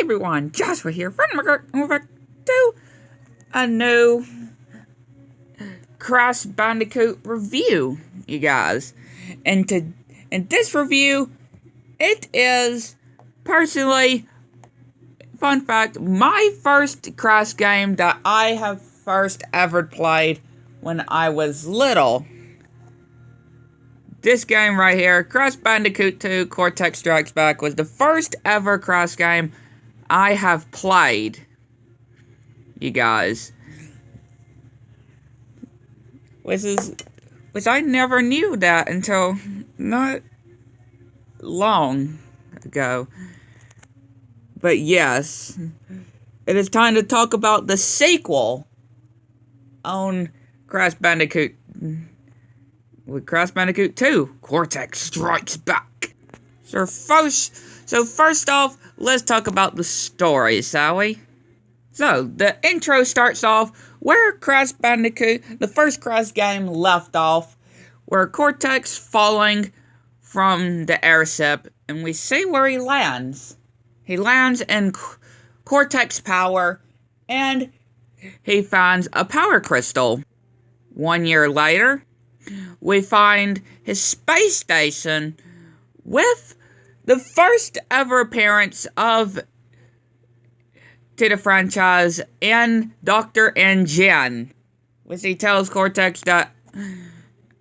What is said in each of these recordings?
everyone, Joshua here from over to a new Crash Bandicoot review, you guys. And in this review, it is personally, fun fact, my first Crash game that I have first ever played when I was little. This game right here, Crash Bandicoot 2 Cortex Strikes Back, was the first ever Crash game I have played, you guys. Which I never knew that until not long ago. But yes, it is time to talk about the sequel on Crash Bandicoot. With Crash Bandicoot 2, Cortex Strikes Back. So first off, let's talk about the story, shall we? So, the intro starts off where Crash Bandicoot, the first Crash game, left off, where Cortex falling from the airship, and we see where he lands. He lands in Cortex Power, and he finds a power crystal. 1 year later, we find his space station with the first ever appearance to the franchise in Dr. and Jen, which he tells Cortex that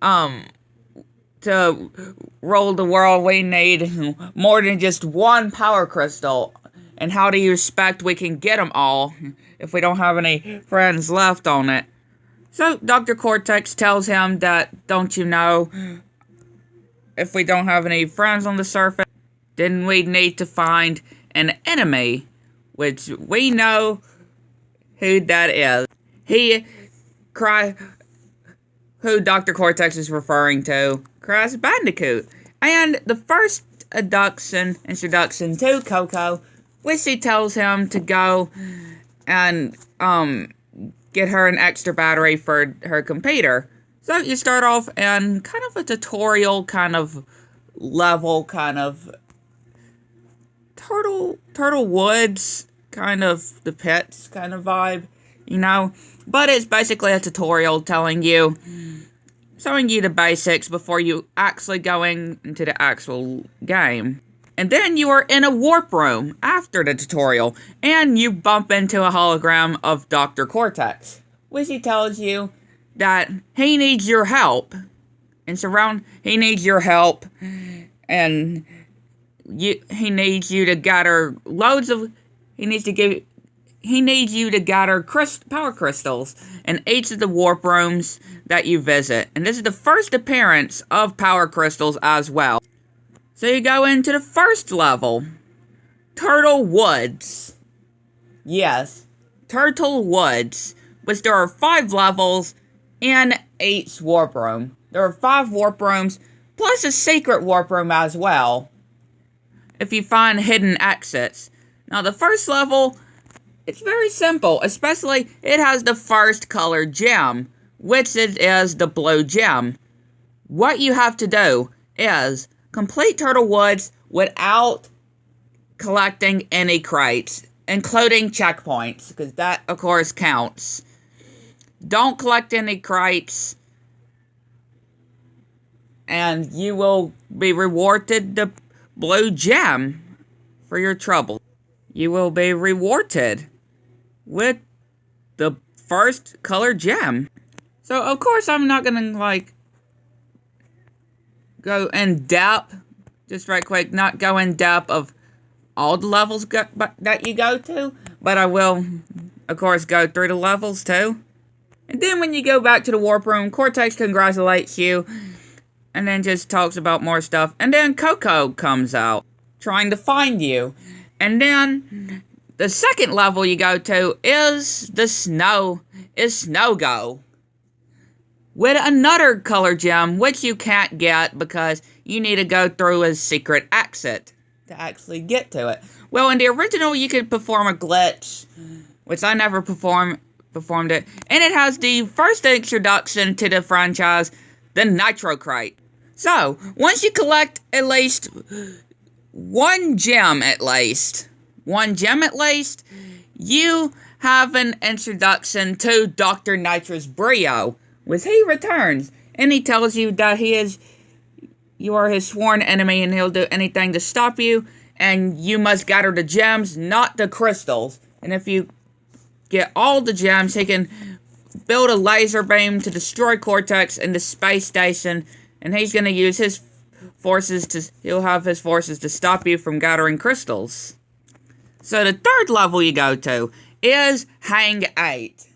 to rule the world we need more than just one power crystal, and how do you expect we can get them all if we don't have any friends left on it? So, Dr. Cortex tells him that, don't you know, if we don't have any friends on the surface, then we need to find an enemy, which we know who that is. Who Dr. Cortex is referring to, Crash Bandicoot. And the first introduction to Coco, which he tells him to go and, get her an extra battery for her computer. So you start off in kind of a tutorial kind of level, kind of Turtle Woods, kind of the pits kind of vibe, you know? But it's basically a tutorial showing you the basics before you actually going into the actual game. And then you are in a warp room after the tutorial, and you bump into a hologram of Dr. Cortex, which he tells you that he needs your help, and he needs your help, and he needs you to gather he needs you to gather power crystals in each of the warp rooms that you visit. And this is the first appearance of power crystals as well. So you go into the first level, Turtle Woods. Yes, Turtle Woods, which there are 5 levels in each warp room. There are 5 warp rooms, plus a secret warp room as well, if you find hidden exits. Now the first level, it's very simple, especially it has the first colored gem, which is the blue gem. What you have to do is complete Turtle Woods without collecting any crates, including checkpoints, because that, of course, counts. Don't collect any crates, and you will be rewarded the blue gem for your trouble. You will be rewarded with the first colored gem. So, of course, I'm not gonna, go in depth, just right quick, not go in depth of all the levels that you go to, but I will, of course, go through the levels too. And then when you go back to the warp room, Cortex congratulates you, and then just talks about more stuff, and then Coco comes out, trying to find you. And then the second level you go to is Snow Go, with another color gem, which you can't get because you need to go through a secret exit to actually get to it. Well, in the original, you could perform a glitch, which I never performed it, and it has the first introduction to the franchise, the Nitro Crate. So, once you collect at least one gem, one gem at least, you have an introduction to Dr. Nitrous Brio, which he returns, and he tells you that you are his sworn enemy and he'll do anything to stop you, and you must gather the gems, not the crystals. And if you get all the gems, he can build a laser beam to destroy Cortex in the space station, and he's going to use his he'll have his forces to stop you from gathering crystals. So the third level you go to is Hang 8.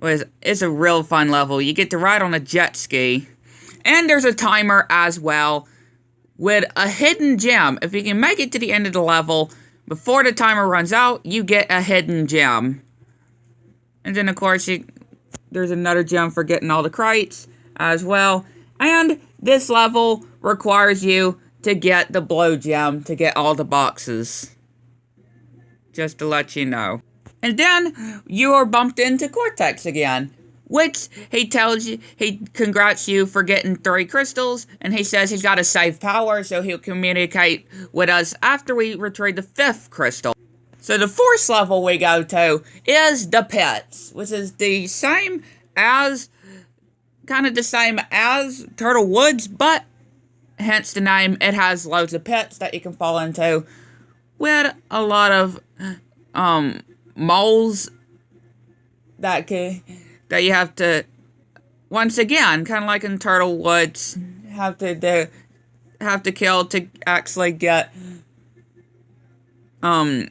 It's a real fun level. You get to ride on a jet ski. And there's a timer as well with a hidden gem. If you can make it to the end of the level before the timer runs out, you get a hidden gem. And then, of course, there's another gem for getting all the crates as well. And this level requires you to get the blue gem to get all the boxes. Just to let you know. And then you are bumped into Cortex again, which he congrats you for getting 3 crystals, and he says he's got to save power, so he'll communicate with us after we retrieve the 5th crystal. So the 4th level we go to is the pits, which is kind of the same as Turtle Woods, but hence the name, it has loads of pits that you can fall into with a lot of moles that you have to, once again, kind of like in Turtle Woods, have to kill to actually get a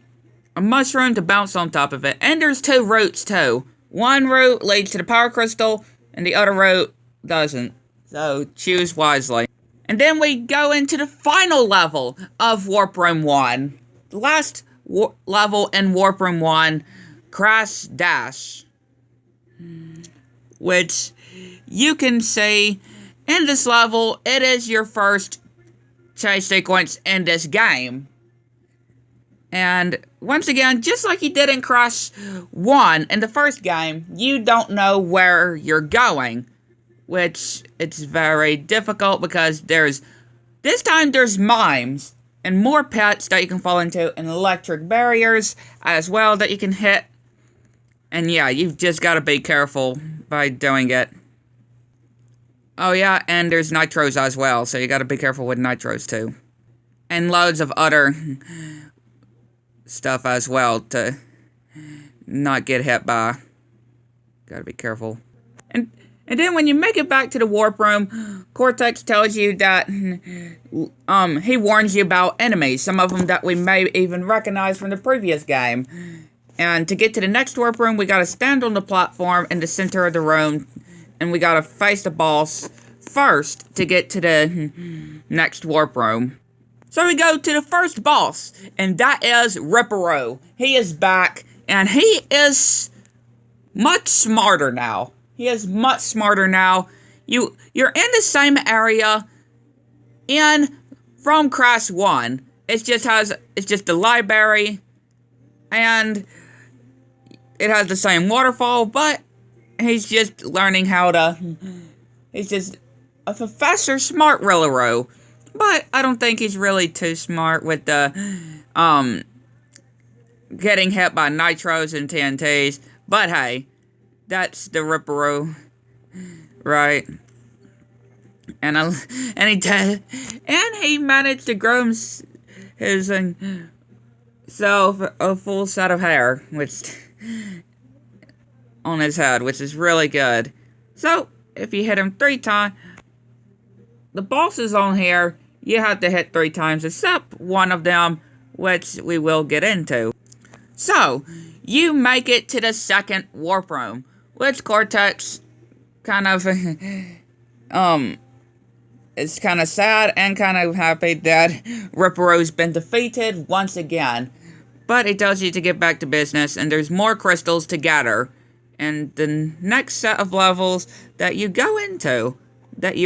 mushroom to bounce on top of it. And there's 2 routes too. One route leads to the power crystal, and the other route doesn't. So choose wisely. And then we go into the final level of Warp Room 1. The last level in Warp Room 1, Crash Dash. Which you can see in this level, it is your first chase sequence in this game. And once again, just like you did in Crash 1 in the first game, you don't know where you're going. Which it's very difficult because this time there's mimes and more pets that you can fall into and electric barriers as well that you can hit. And yeah, you've just got to be careful by doing it. Oh yeah, and there's nitros as well, so you got to be careful with nitros too. And loads of other stuff as well to not get hit by. Gotta be careful. And then when you make it back to the warp room, Cortex tells you that he warns you about enemies, some of them that we may even recognize from the previous game. And to get to the next warp room, we gotta stand on the platform in the center of the room, and we gotta face the boss first to get to the next warp room. So we go to the first boss, and that is Ripperoo. He is back, and he is much smarter now. He is much smarter now. You're in the same area from Crash 1. It's just the library, and it has the same waterfall, but he's just learning he's just a Professor Smart Ripperoo. But I don't think he's really too smart with the, getting hit by nitros and TNTs. But hey, that's the Ripperoo, right? And he managed to grow himself a full set of hair, on his head, which is really good. So, if you hit him 3 times, the bosses on here, you have to hit 3 times, except one of them, which we will get into. So, you make it to the second warp room, which Cortex kind of, is kind of sad and kind of happy that Ripperoo's been defeated once again. But it tells you to get back to business, and there's more crystals to gather in the next set of levels that you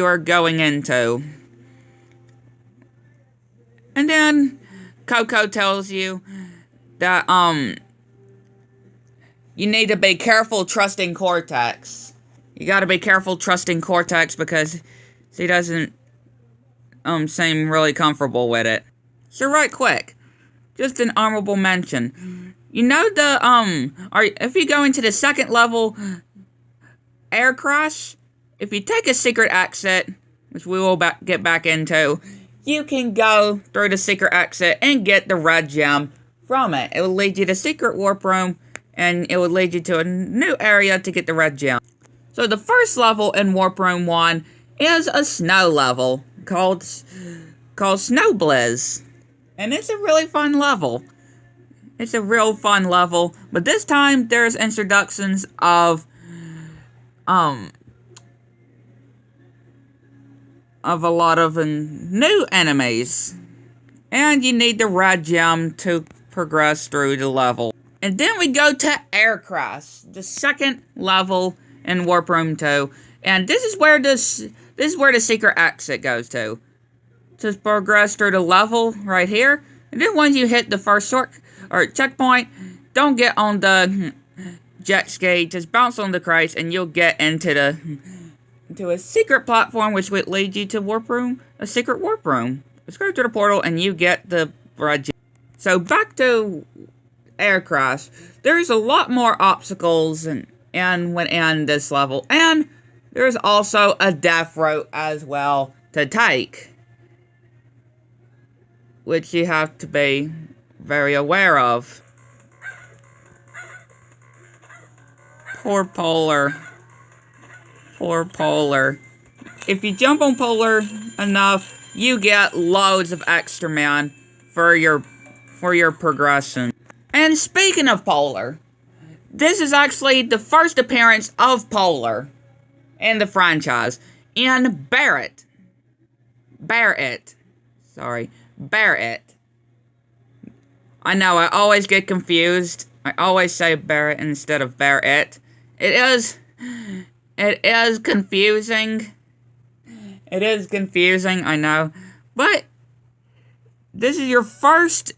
are going into. And then Coco tells you that you need to be careful trusting Cortex. You gotta be careful trusting Cortex because he doesn't seem really comfortable with it. So right quick, just an honorable mention. You know if you go into the second level air crash, if you take a secret exit, which we will get back into, you can go through the secret exit and get the red gem from it. It will lead you to secret warp room, and it will lead you to a new area to get the red gem. So the first level in Warp Room 1 is a snow level called Snow Blizz. And it's a really fun level. It's a real fun level, but this time there's introductions of a lot of new enemies. And you need the red gem to progress through the level. And then we go to Air Crash, the second level in Warp Room 2. And this is where the secret exit goes to progress through the level right here. And then once you hit the first checkpoint, don't get on the jet ski, just bounce on the crates and you'll get into a secret platform which would lead you to a secret warp room. Let's go to the portal and you get the red gem. So back to Air Crash. There's a lot more obstacles in this level, and there's also a death route as well to take, which you have to be very aware of. Poor Polar. Poor Polar. If you jump on Polar enough, you get loads of extra man for your progression. And speaking of Polar, this is actually the first appearance of Polar in the franchise. And Barret. I know, I always get confused. I always say Barret instead of Barret. It is confusing. It is confusing, I know. But this is your first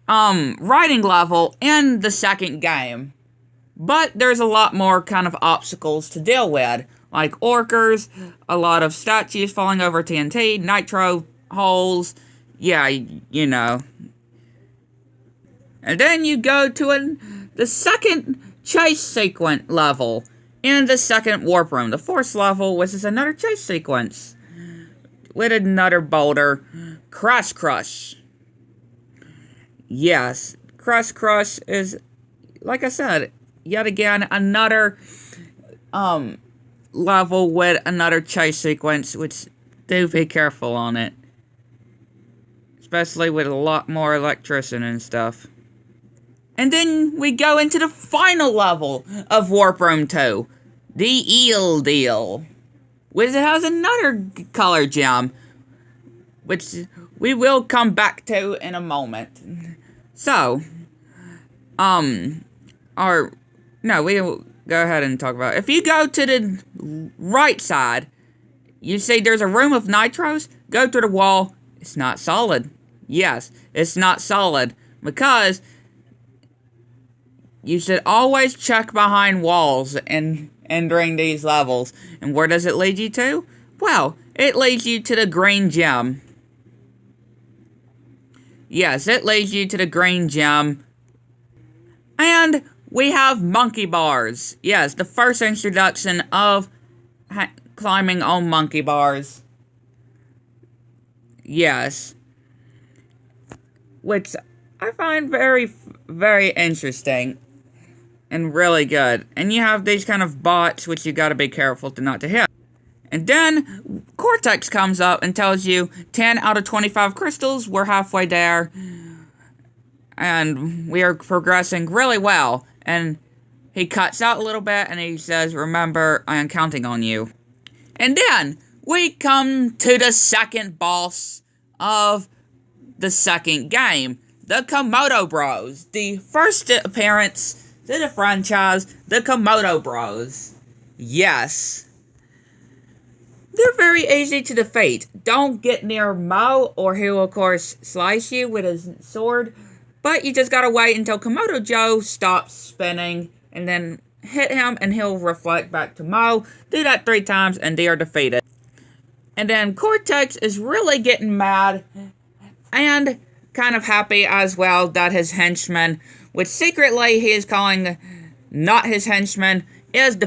riding level in the second game. But there's a lot more kind of obstacles to deal with, like orcers, a lot of statues falling over TNT, nitro holes, yeah, you know. And then you go to the second chase sequence level in the second warp room, the fourth level, which is another chase sequence with another boulder, Crash Crush. Yes, Crash Crush is, like I said, yet again, another level with another chase sequence, which do be careful on it. Especially with a lot more electricity and stuff. And then we go into the final level of Warp Room 2, the Eel Deal, which has another color gem, which we will come back to in a moment. So, we'll go ahead and talk about it. If you go to the right side, you see there's a room of nitros. Go to the wall. It's not solid. Yes, it's not solid. Because you should always check behind walls and entering these levels. And where does it lead you to? Well, it leads you to the green gem. Yes, it leads you to the green gem. And we have monkey bars. Yes, the first introduction of climbing on monkey bars. Yes. Which I find very, very interesting. And really good. And you have these kind of bots, which you gotta be careful not to hit. And then, Cortex comes up and tells you, 10 out of 25 crystals, we're halfway there. And we are progressing really well. And he cuts out a little bit and he says, remember, I am counting on you. And then, we come to the second boss of the second game. The Komodo Bros. The first appearance to the franchise, the Komodo Bros. Yes. They're very easy to defeat. Don't get near Mo, or he'll of course slice you with his sword. But you just gotta wait until Komodo Joe stops spinning, and then hit him, and he'll reflect back to Mo. Do that 3 times, and they are defeated. And then Cortex is really getting mad, and kind of happy as well that his henchman, which secretly he is calling not his henchman, is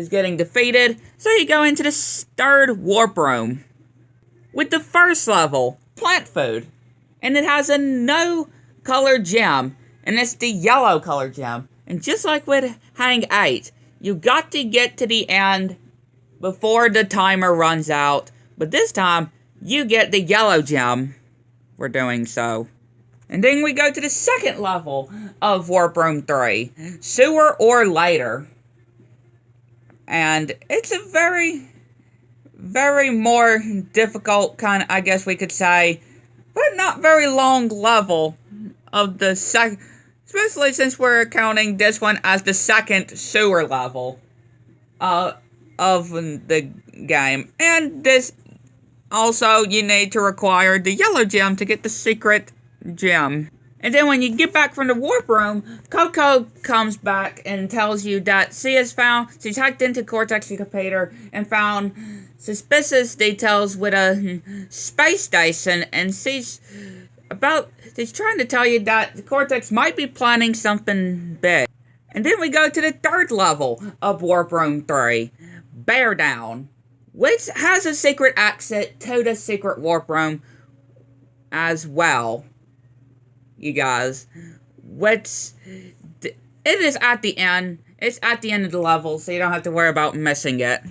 getting defeated. So you go into the third warp room with the first level, plant food. And it has a no color gem, and it's the yellow color gem. And just like with Hang 8, you got to get to the end before the timer runs out. But this time, you get the yellow gem for doing so. And then we go to the second level of Warp Room 3, Sewer or Later. And it's a very, very more difficult kind of, I guess we could say, but not very long level of the second, especially since we're counting this one as the second sewer level of the game. And this also, you need to require the yellow gem to get the secret gem. And then when you get back from the warp room, Coco comes back and tells you that she's hacked into Cortex computer and found suspicious details with a space station, and she's trying to tell you that Cortex might be planning something big. And then we go to the third level of Warp Room 3, Bear Down, which has a secret exit to the secret warp room as well, you guys. Which, it is at the end. It's at the end of the level, so you don't have to worry about missing it.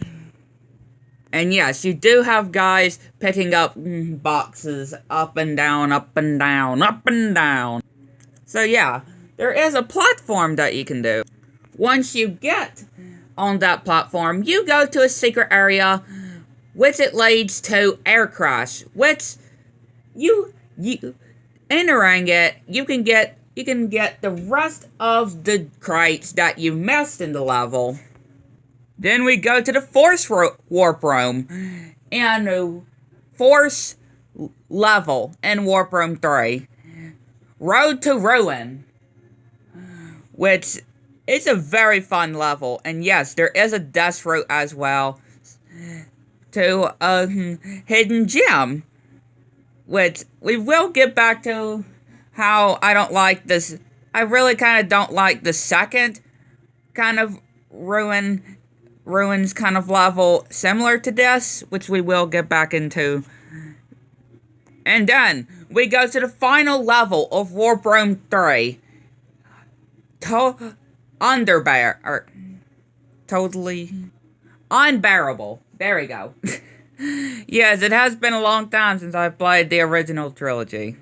And yes, you do have guys picking up boxes up and down, up and down, up and down. So yeah, there is a platform that you can do. Once you get on that platform, you go to a secret area, which it leads to Air Crash, which you entering it, you can get the rest of the crates that you missed in the level. Then we go to the Force Warp Room, and Force level in Warp Room 3, Road to Ruin, which is a very fun level. And yes, there is a death route as well to a hidden gem, which we will get back to how I don't like this. I really kind of don't like the second kind of ruins kind of level similar to this, which we will get back into. And then we go to the final level of Warp Room 3, Totally Unbearable. There we go. Yes, it has been a long time since I've played the original trilogy.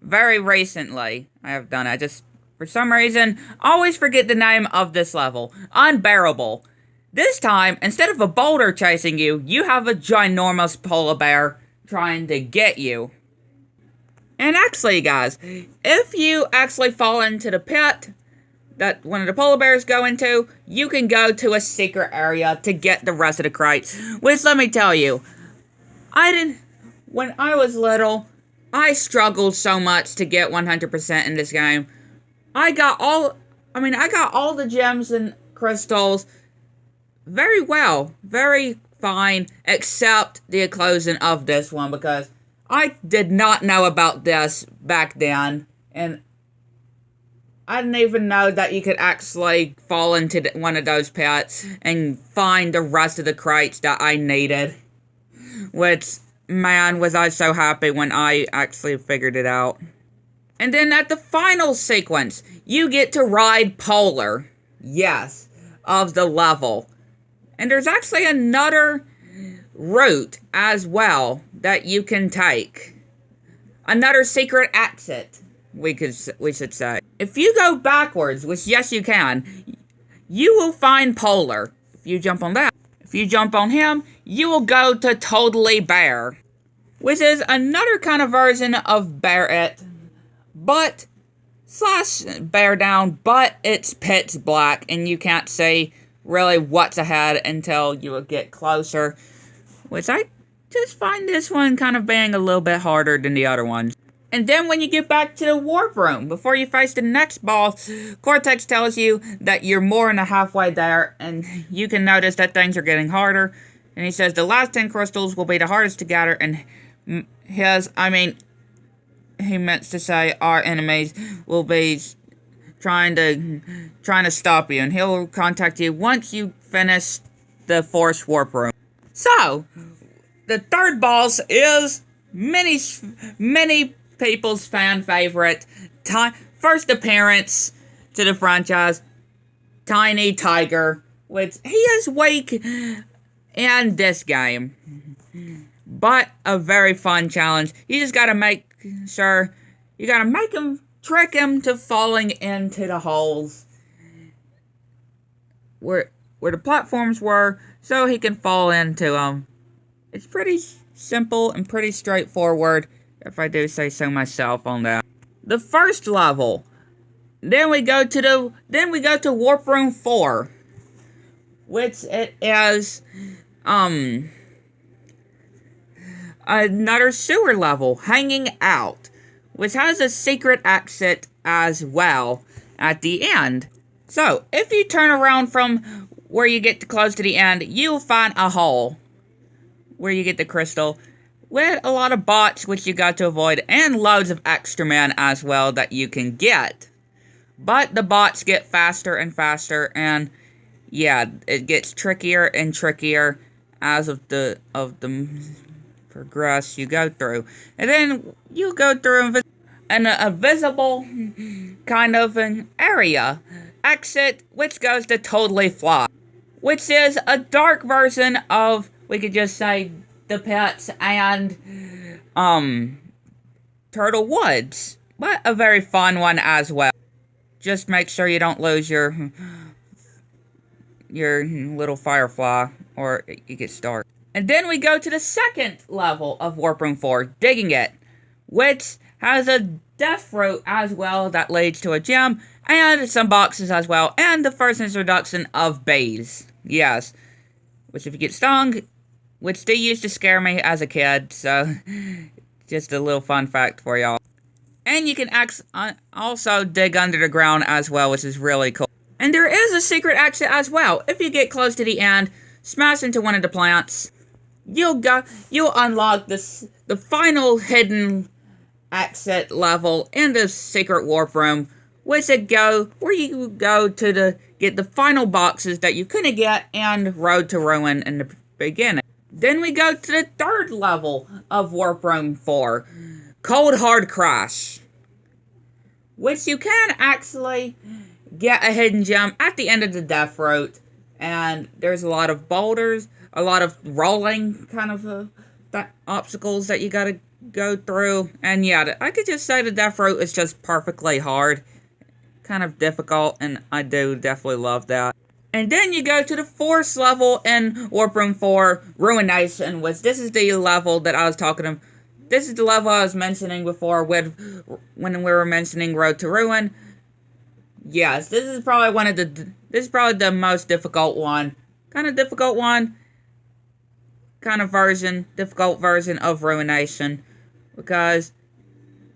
Very recently, I have done it. I just, for some reason, always forget the name of this level. Unbearable. This time, instead of a boulder chasing you, you have a ginormous polar bear trying to get you. And actually, guys, if you actually fall into the pit that one of the polar bears go into, you can go to a secret area to get the rest of the crates. Which, let me tell you, when I was little, I struggled so much to get 100% in this game. I got all the gems and crystals very well, very fine, except the inclusion of this one, because I did not know about this back then, and I didn't even know that you could actually fall into one of those pits and find the rest of the crates that I needed. Which, man, was I so happy when I actually figured it out. And then at the final sequence, you get to ride Polar. Yes, of the level. And there's actually another route as well that you can take. Another secret exit, we should say. If you go backwards, which yes you can, you will find Polar. If you jump on that. If you jump on him, you will go to Totally Bear, which is another kind of version of Bear It, but / Bear Down, but it's pitch black and you can't see really what's ahead until you get closer, which I just find this one kind of being a little bit harder than the other ones. And then when you get back to the warp room, before you face the next boss, Cortex tells you that you're more than halfway there, and you can notice that things are getting harder. And he says the last 10 crystals will be the hardest to gather, and his he meant to say our enemies will be trying to stop you, and he'll contact you once you finish the Force Warp Room. So, the third boss is many people's fan favorite, first appearance to the franchise, Tiny Tiger, which he is weak in this game, but a very fun challenge. You just gotta make sure, you gotta trick him to falling into the holes where the platforms were, so he can fall into them. It's pretty simple and pretty straightforward, if I do say so myself on that. The first level. Then we go to Warp Room 4, which it is another sewer level, Hanging Out, which has a secret exit as well at the end. So, if you turn around from where you get close to the end, you'll find a hole where you get the crystal, with a lot of bots which you got to avoid, and loads of extra men as well that you can get. But the bots get faster and faster, and yeah, it gets trickier and trickier as of the progress you go through. And then you go through a visible kind of an area exit, which goes to Totally Fly, which is a dark version of, we could just say, the Pets and Turtle Woods, but a very fun one as well. Just make sure you don't lose your little firefly, or it gets dark. And then we go to the second level of Warp Room 4, Digging It, which has a death route as well that leads to a gem, and some boxes as well, and the first introduction of bees. Yes, which if you get stung, which they used to scare me as a kid, so just a little fun fact for y'all. And you can also dig under the ground as well, which is really cool. And there is a secret exit as well. If you get close to the end, smash into one of the plants, you'll unlock the final hidden exit level in the secret warp room, where you go to get the final boxes that you couldn't get and Road to Ruin in the beginning. Then we go to the third level of Warp Room 4, Cold Hard Crash, which you can actually get a hidden gem at the end of the death route, and there's a lot of boulders, a lot of rolling kind of obstacles that you gotta go through, and yeah, I could just say the death route is just perfectly hard, kind of difficult, and I do definitely love that. And then you go to the fourth level in Warp Room 4, Ruination, which this is the level that I was talking about. This is the level I was mentioning before when we were mentioning Road to Ruin. Yes, this is probably the most difficult one. Difficult version of Ruination. Because,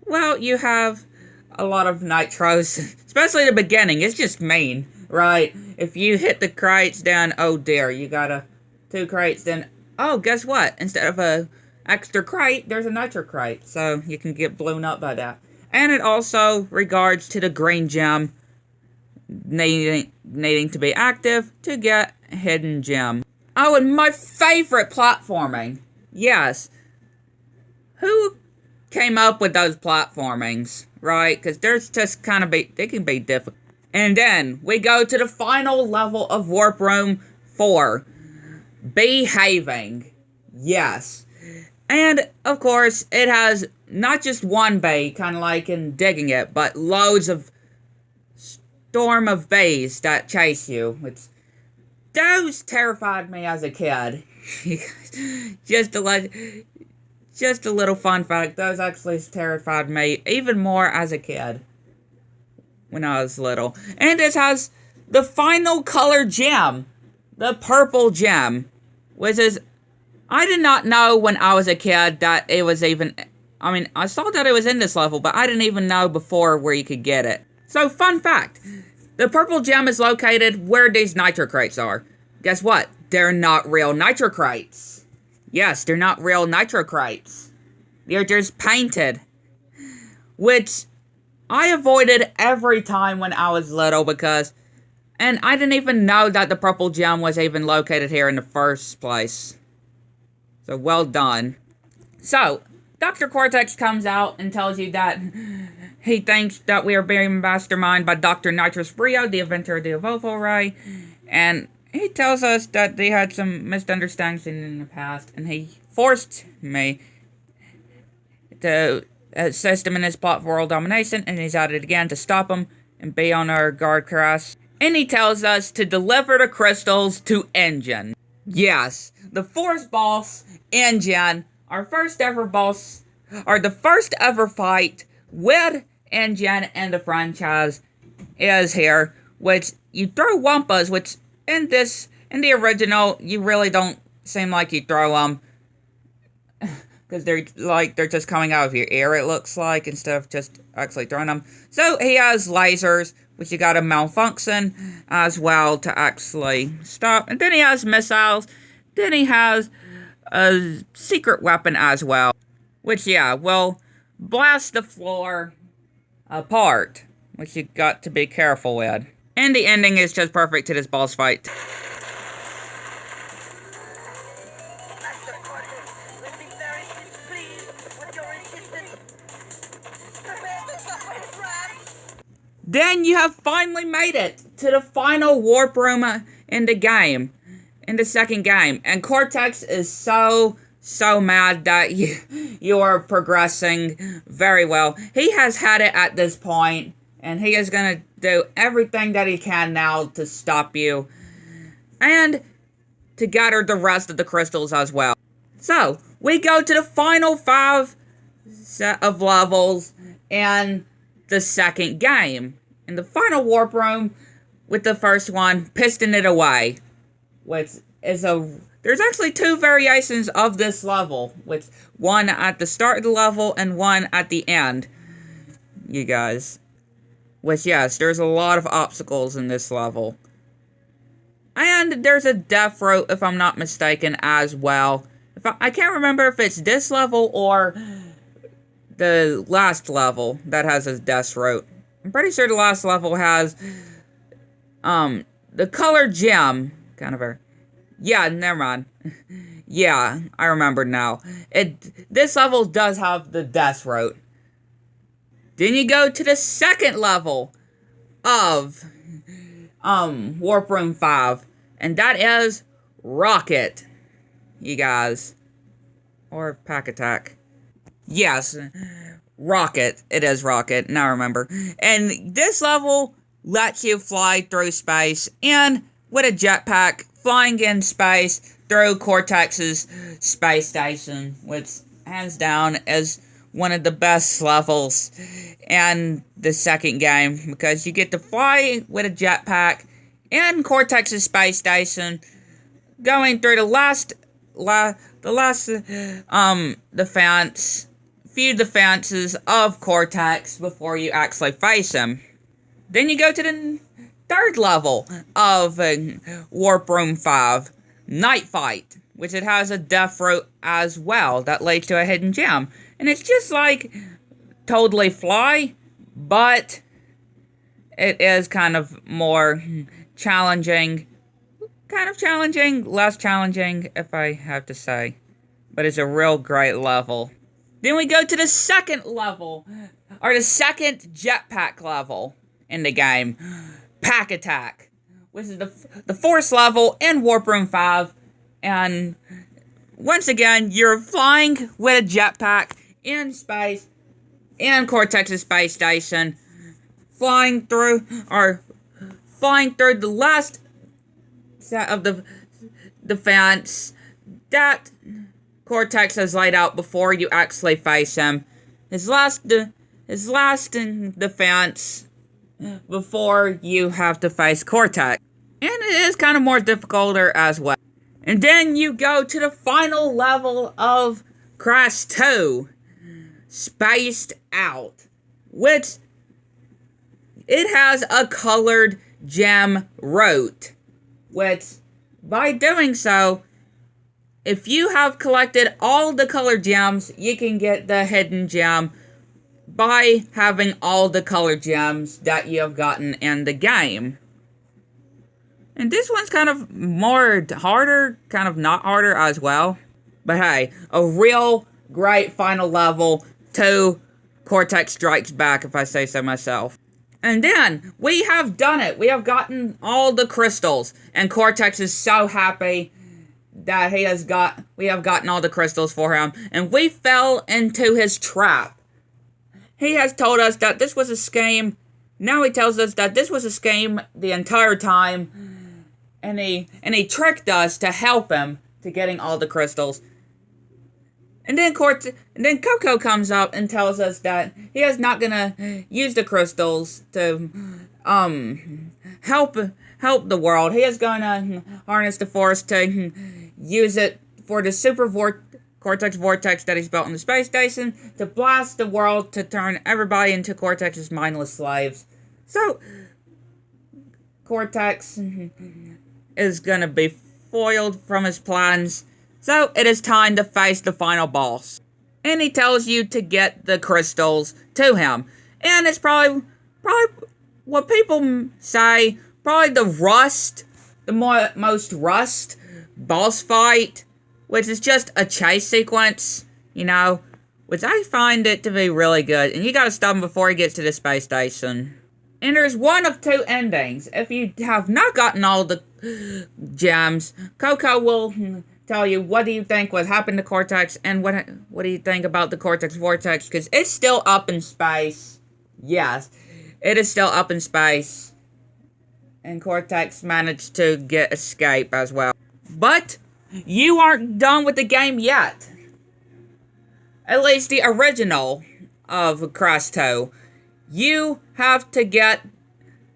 well, you have a lot of nitros, especially the beginning. It's just mean, right? If you hit the crates, then, oh dear, you got 2 crates, then, oh, guess what? Instead of a extra crate, there's a nitro crate, so you can get blown up by that. And it also regards to the green gem needing to be active to get hidden gem. Oh, and my favorite platforming. Yes. Who came up with those platformings, right? Because there's just they can be difficult. And then we go to the final level of Warp Room 4, Behaving. Yes. And, of course, it has not just one bay, kind of like in Digging It, but loads of storm of bays that chase you. Those terrified me as a kid. Just a little fun fact, those actually terrified me even more as a kid when I was little. And it has the final color gem, the purple gem, which is, I did not know when I was a kid that it was even, I saw that it was in this level, but I didn't even know before where you could get it. So, fun fact, the purple gem is located where these nitro crates are. Guess what? They're not real nitro crates. Yes, they're not real nitro crates. They're just painted. which I avoided every time when I was little and I didn't even know that the purple gem was even located here in the first place. So well done. So, Dr. Cortex comes out and tells you that he thinks that we are being masterminded by Dr. Nitrous Brio, the inventor of the Evolvo Ray, and he tells us that they had some misunderstandings in the past, and he forced me to assist him in his plot for world domination, and he's at it again to stop him and be on our guard, Crash. And he tells us to deliver the crystals to Engine. Yes, the Force boss, Engine, our first ever boss, or the first ever fight with Engine and the franchise is here, which you throw Wumpas, which in the original, you really don't seem like you throw them. Because they're just coming out of your ear, it looks like, instead of just actually throwing them. So he has lasers, which you gotta malfunction as well to actually stop. And then he has missiles. Then he has a secret weapon as well, which, yeah, will blast the floor apart, which you got to be careful with. And the ending is just perfect to this boss fight. Then you have finally made it to the final warp room in the game, in the second game. And Cortex is so mad that you are progressing very well. He has had it at this point, and he is going to do everything that he can now to stop you, and to gather the rest of the crystals as well. So, we go to the final 5 set of levels in the second game. In the final warp room, with the first one, Piston It Away, which is there's actually 2 variations of this level, with one at the start of the level and one at the end, you guys. Which, yes, there's a lot of obstacles in this level. And there's a death route, if I'm not mistaken, as well. I can't remember if it's this level or the last level that has a death route. I'm pretty sure the last level has, the color gem, kind of yeah, never mind. Yeah, I remember now. This level does have the death route. Then you go to the second level of, Warp Room 5, and that is Rocket, you guys. Or Pack Attack. Yes, Rocket. It is Rocket, now I remember. And this level lets you fly through space, and with a jetpack, flying in space through Cortex's space station, which, hands down, is one of the best levels in the second game, because you get to fly with a jetpack in Cortex's space station, going through few defenses of Cortex before you actually face him. Then you go to the third level of Warp Room 5, Night Fight, which it has a death route as well that leads to a hidden gem. And it's just like Totally Fly, but it is kind of more challenging. Kind of challenging, less challenging, if I have to say. But it's a real great level. Then we go to the second level, or the second jetpack level in the game, Pack Attack, which is the fourth level in Warp Room 5. And once again, you're flying with a jetpack in space, in Cortex's space station, flying through the last set of the defense that Cortex has laid out before you actually face him. His last defense before you have to face Cortex. And it is kind of more difficult as well. And then you go to the final level of Crash 2, Spaced Out, which it has a colored gem route, which by doing so, if you have collected all the colored gems, you can get the hidden gem by having all the color gems that you have gotten in the game. And this one's kind of more harder, kind of not harder as well. But hey, a real great final level to Cortex Strikes Back, if I say so myself. And then, we have done it! We have gotten all the crystals, and Cortex is so happy that we have gotten all the crystals for him, and we fell into his trap. He has told us that this was a scheme. Now he tells us that this was a scheme the entire time, and he tricked us to help him to getting all the crystals. And then Coco comes up and tells us that he is not gonna use the crystals to help the world. He is gonna harness the force to use it for the Cortex Vortex that he's built in the space station to blast the world to turn everybody into Cortex's mindless slaves. So Cortex is gonna be foiled from his plans. So, it is time to face the final boss. And he tells you to get the crystals to him. And it's probably what people say, probably the most rust boss fight, which is just a chase sequence, which I find it to be really good. And you gotta stop him before he gets to the space station. And there's one of two endings. If you have not gotten all the gems, Coco will tell you what do you think what happened to Cortex and what do you think about the Cortex Vortex, because it's still up in space. Yes, it is still up in space, and Cortex managed to escape as well. But you aren't done with the game yet. At least the original of Crash 2. You have to get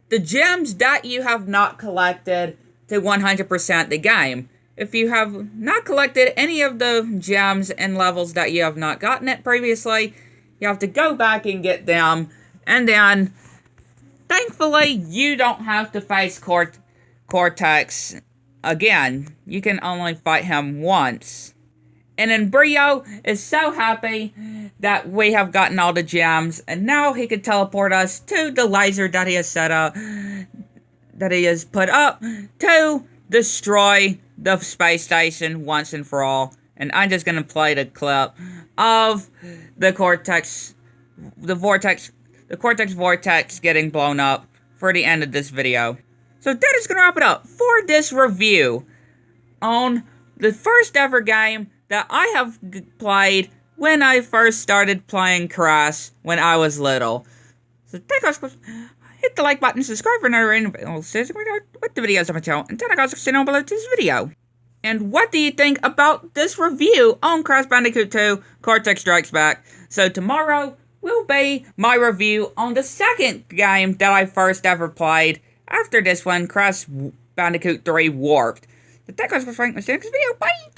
the gems that you have not collected to 100% the game. If you have not collected any of the gems and levels that you have not gotten it previously, you have to go back and get them. And then, thankfully, you don't have to face Cortex again. You can only fight him once. And then Brio is so happy that we have gotten all the gems, and now he can teleport us to the laser that he has set up, that he has put up to destroy the space station once and for all. And I'm just gonna play the clip of the Cortex Vortex getting blown up for the end of this video. So that is gonna wrap it up for this review on the first ever game that I have played when I first started playing Crash when I was little. So hit the like button, subscribe for another with the videos on my channel, and tell me guys down below to this video. And what do you think about this review on Crash Bandicoot 2 Cortex Strikes Back? So tomorrow will be my review on the second game that I first ever played after this one, Crash Bandicoot 3 Warped. So thank you guys for watching this video. Bye!